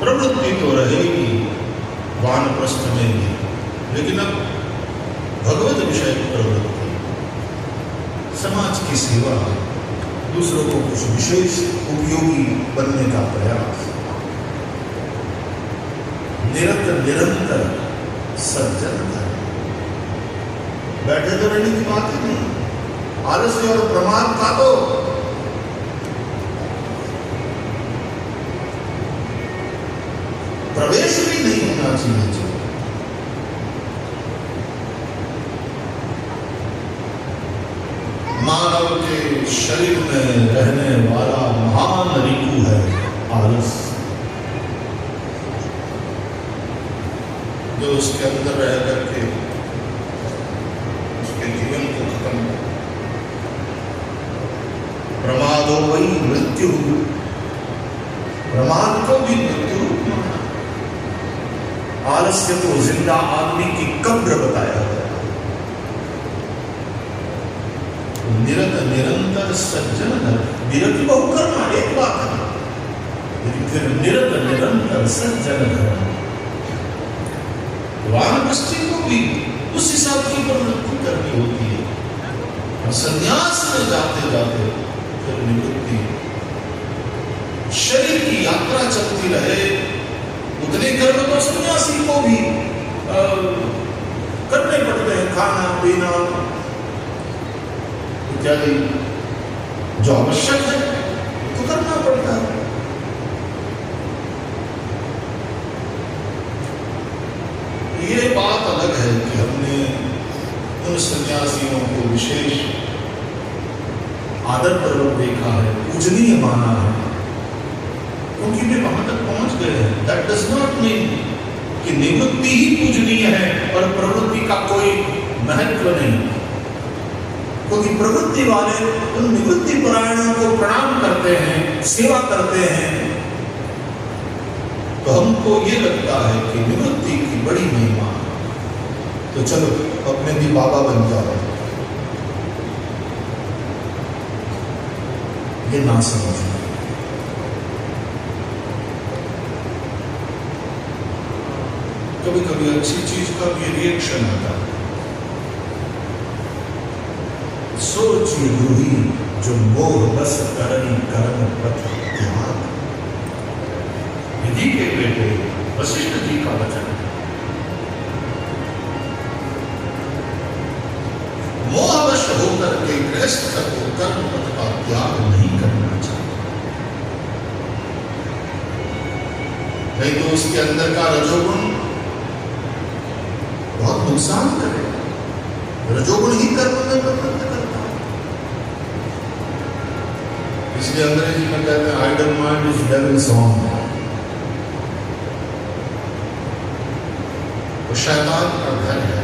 प्रवृत्ति तो रहेगी वानप्रस्थ में भी, लेकिन अब भगवत विषय प्रवृत्ति, समाज की सेवा, दूसरों को कुछ विशेष उपयोगी बनने का प्रयास, निरंतर सज्जन धर्म। बैठे तो रहने की बात ही नहीं, आलस्य और प्रमाद का तो प्रवेश भी नहीं होना चाहिए। मानव के शरीर में रहने वाला महान रिपु है आलस्य, जो उसके अंदर रह करके उसके जीवन को खत्म कर। प्रमादो वही मृत्यु, प्रमाद को भी मृत्यु रूप माना। आलस्य को जिंदा आदमी की कब्र बताया गया। निरंतर सज्जन धर्म, विरति बहु करना एक बात है, लेकिन फिर निरंतर सज्जन धर्म। वानप्रस्थी को भी उस हिसाब की प्रवृत्ति करनी होती है, और संन्यास में जाते जाते फिर निवृत्ति। शरीर की यात्रा चलती रहे, उतने कर्म तो सन्यासी को भी करने पड़ते हैं, खाना पीना इत्यादि जो आवश्यक है तो करना पड़ता है। ये बात अलग है कि हमने उन सन्यासियों को विशेष आदर पूर्वक देखा है, पूजनीय माना है, क्योंकि वे वहां तक पहुंच गए हैं। दैट डज नॉट मीन कि निवृत्ति ही पूजनीय है और प्रवृत्ति का कोई महत्व नहीं, क्योंकि प्रवृत्ति वाले उन निवृत्ति परायणों को प्रणाम करते हैं, सेवा करते हैं। तो हमको ये लगता है कि निवृत्ति की बड़ी महिमा, तो चलो अपने भी बाबा बन जाओ। ये ना समझना। कभी कभी अच्छी चीज का भी रिएक्शन आता है। सोचिए गुरुही जो मोह बस करनी कर्म पथ त्याग। विधि के बेटे वशिष्ठ जी का वचन है। मोहवश होकर के गृहस्थ को कर्म पथ का त्याग नहीं करना चाहिए, नहीं तो उसके अंदर का रजोगुण बहुत नुकसान करे। रजोगुण ही कर्म में प्रवृत्त करता है। इसलिए अंग्रेजी में कहते हैं idle mind is devil's home. वो शैतान का घर है।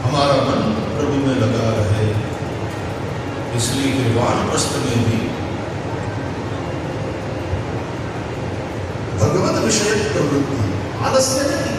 हमारा मन प्रभु में लगा रहे, इसलिए कि वानप्रस्थ में भी भगवत विषय प्रवृत्ति, आलस्य नहीं।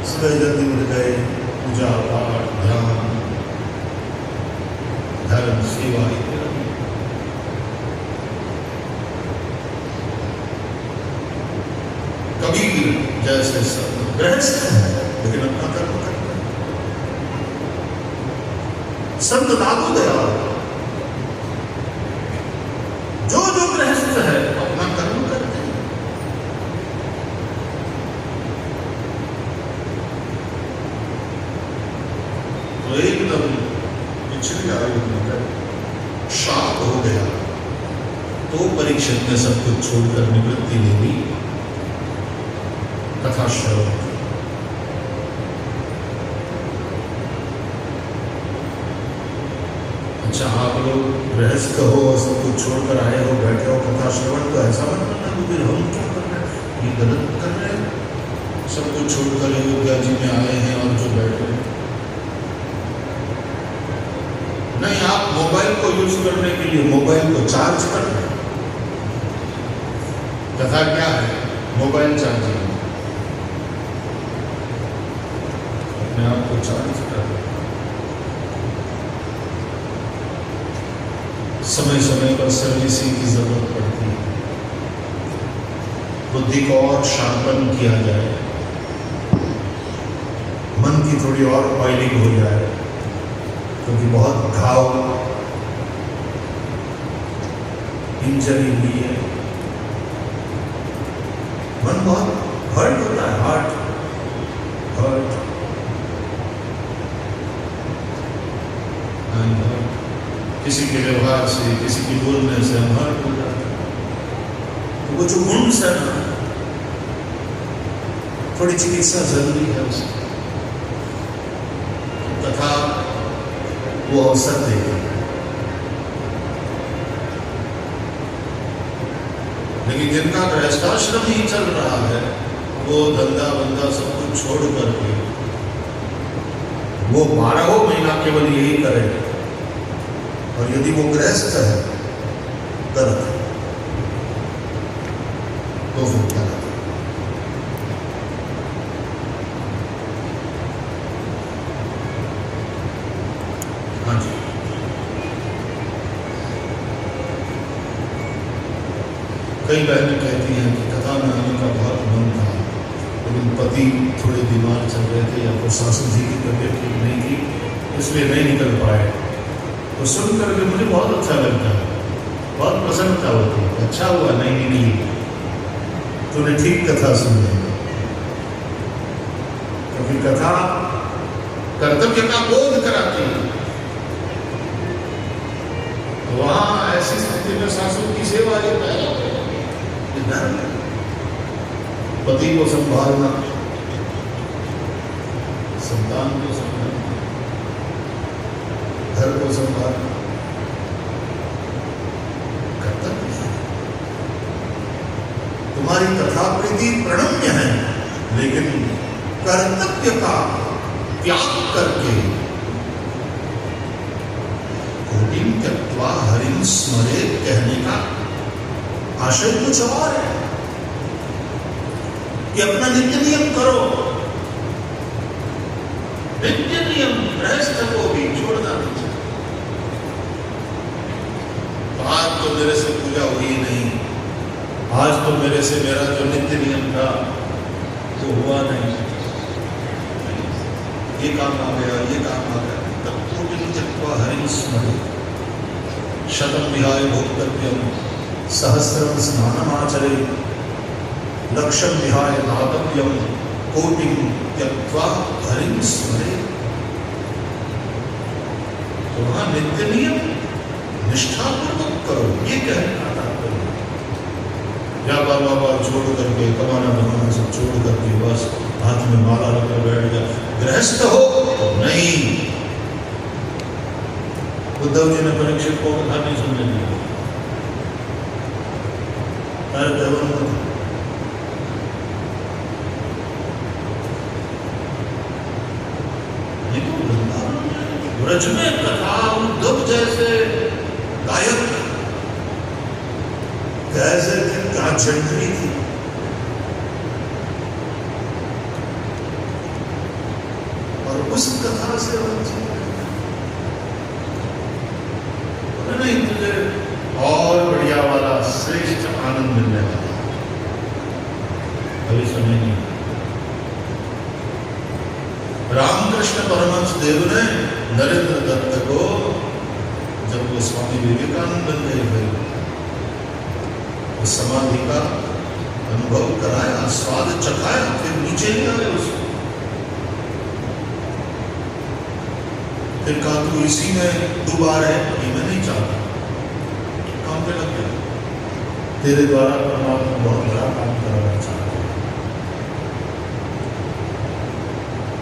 सुबह जल्दी उठ गए, पूजा पाठ ध्यान धर्म सेवा इत्यादि। कबीर जैसे सब गृहस्थ है, लेकिन अपना कर्म करते हैं। संत दादू दयाल तो परीक्षित ने सब कुछ छोड़कर निवृत्ति ले ली कथा श्रवण। अच्छा, आप लोग गृहस्थ हो और सब कुछ छोड़कर आए हो, बैठे हो कथा श्रवण, तो ऐसा मत करना कि फिर हम क्या कर रहे हैं, ये गलत कर रहे हैं। सब कुछ छोड़कर अयोध्या जी में आए हैं और जो बैठे हैं, नहीं, आप मोबाइल को यूज करने के लिए मोबाइल को चार्ज कर रहे हैं। कथा क्या है? मोबाइल चार्जिंग, अपने आप को चार्ज कर रहे हैं। समय समय पर सर्विसिंग की जरूरत पड़ती है, बुद्धि को और शार्पन किया जाए, मन की थोड़ी और ऑयलिंग हो जाए, क्योंकि बहुत घाव इंजरी हुई है, मन बहुत हर्ट होता है, हर्ट। किसी के व्यवहार से, किसी के बोलने से हम हर्ट हो जाते हैं। तो वो जो गुण है ना, थोड़ी चिकित्सा जरूरी है उसकी। तथा वो अवसर देगा, लेकिन जिनका गृहस्थाश्रम ही चल रहा है, वो धंधा बंधा सब कुछ छोड़ करके वो 12 महीना केवल यही करेगा। और यदि वो गृहस्थ है गलत है, तो फिर गलत है। हाँ जी, कई बहनें कहती हैं कि कथा में आने का बहुत मन था, लेकिन पति थोड़े बीमार चल रहे थे या तो सासू जी की तबीयत ठीक नहीं थी, इसलिए नहीं निकल पाए। तो सुन करके मुझे बहुत अच्छा लगता है, बहुत प्रसन्नता होती है। अच्छा हुआ नहीं निकली, तूने ठीक कथा सुनी, क्योंकि कथा कर्तव्य का बोध कराती है। तो वहां ऐसी स्थिति में सासू की सेवा ये धर्म है। पति को संभालना, संतान को संभालना, घर को संभालना कर्तव्य है। तुम्हारी कथा प्रीति प्रणम्य है, लेकिन कर्तव्य का त्याग करके कोटिं त्यक्त्वा हरिं स्मरेत् कहने का आशय कुछ और है कि अपना नित्य नियम करो। नित्य नियम गृहस्थ को भी छोड़ना नहीं चाहिए। आज तो मेरे से पूजा हुई नहीं, आज तो मेरे से मेरा जो नित्य नियम था वो हुआ नहीं, ये काम आ गया, ये काम आ गया। तब कोटिं त्यक्त्वा हरिं स्मरेत् शतं विहाय भोक्तव्यं सहस्रं स्नानमाचरेत् लक्षं विहाय दातव्यं कोटिं त्यक्त्वा हरिं स्मरेत्। तो वहां नित्य नियम निष्ठापूर्वक करो, ये कहने का तात्पर्य। व्यापार व्यापार छोड़ करके, कमाना बनाना सब छोड़ करके बस हाथ में माला लेकर बैठ गया। गृहस्थ हो तो नहीं। उद्धव जी ने परीक्षित को कथा नहीं सुनने दिया। ब्रज में कथा उद्धव जैसे गायक कैसे थे, क्या झंझरी थी। और उस कथा से नहीं, तुझे और बढ़िया वाला श्रेष्ठ आनंद मिलने वाला अभी समय नहीं। रामकृष्ण परमहंस देव ने नरेंद्र दत्त को, जब वो स्वामी विवेकानंद बन गए थे, उस समाधि का अनुभव कराया, स्वाद चखाया, फिर नीचे ले आए उसको। फिर कहा तू इसी में डूबा रहे, ये मैं नहीं चाहता, काम पे लग गया। तेरे द्वारा परमात्मा बहुत बड़ा काम करना चाहते हैं।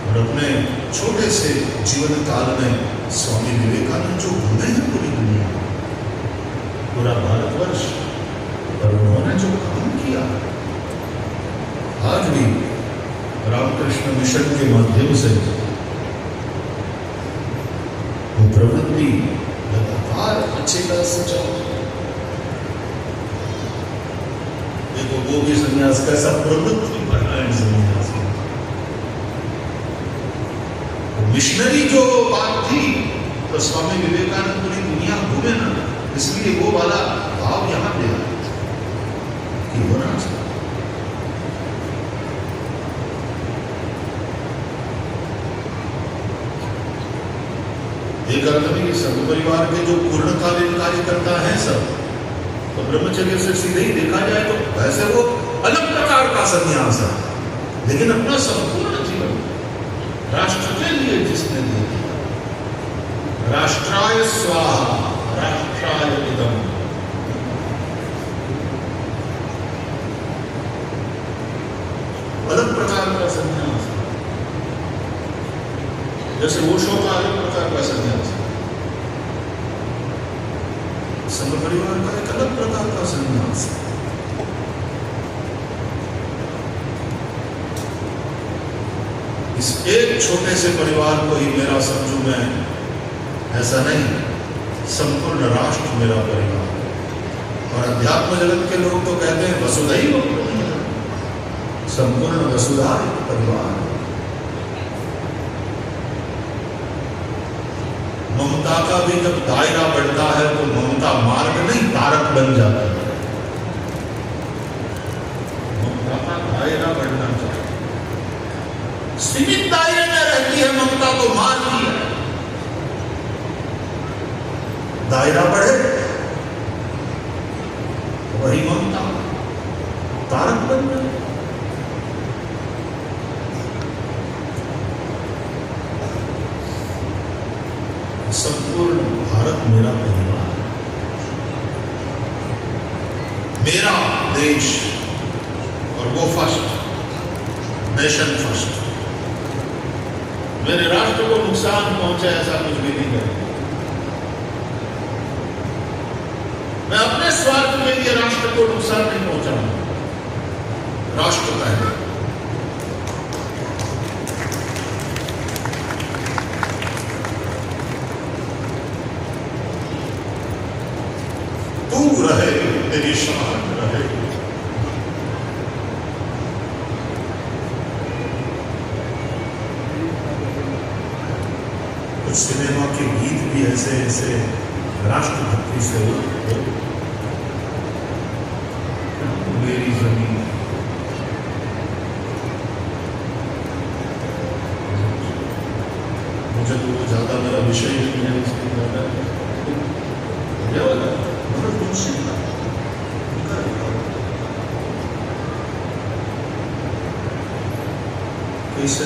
और अपने छोटे से जीवन काल में स्वामी विवेकानंद जो घूमे हैं पूरी दुनिया, पूरा भारतवर्ष, और उन्होंने जो काम किया, आज भी रामकृष्ण मिशन के माध्यम से वो प्रवृत्ति लगातार अच्छे तरह से चल। देखो वो भी संन्यास कैसा प्रवृत्ति परायण संन्यास है। मिशनरी जो बात थी, तो स्वामी विवेकानंद पूरी दुनिया घूमे ना, इसलिए वो वाला भाव यहां पे कि होना चाहिए। एक अर्थ में संघ परिवार के जो पूर्णकालीन कार्यकर्ता हैं सब, तो ब्रह्मचर्य से सीधे ही देखा जाए तो वैसे वो अलग प्रकार का संन्यास है, लेकिन अपना संपूर्ण जीवन राष्ट्र के लिए जिसने दे दिया, राष्ट्राय स्वाहा राष्ट्राय इदम, अलग प्रकार का संन्यास, जैसे ओशो का अलग प्रकार का संन्यास, संघ परिवार का एक अलग प्रकार का संन्यास है। इस एक छोटे से परिवार को ही मेरा समझू मैं, ऐसा नहीं, संपूर्ण राष्ट्र मेरा परिवार है। और अध्यात्म जगत के लोग तो कहते हैं वसुधैव कुटुंबकम्, संपूर्ण वसुधा एक परिवार। ममता का भी जब दायरा बढ़ता है तो ममता मार्ग नहीं तारक बन जाता है। ममता का दायरा बढ़ना चाहिए, सीमित दायरे में रहती है ममता तो मारती है, दायरा बढ़े वही ममता तारक बन जाए। संपूर्ण भारत मेरा परिवार है, मेरा देश, और वो फर्स्ट, नेशन फर्स्ट। मेरे राष्ट्र को नुकसान पहुंचे ऐसा कुछ भी नहीं करेंगे। मैं अपने स्वार्थ के लिए राष्ट्र को नुकसान नहीं पहुंचाऊंगा। राष्ट्र पहले। तू रहे तेरी शान रहे। कुछ सिनेमा के गीत भी ऐसे ऐसे राष्ट्रभक्ति से हो, मेरी जमीन, मुझे तो वो ज्यादा मेरा विषय नहीं है, इसलिए ज्यादा कैसे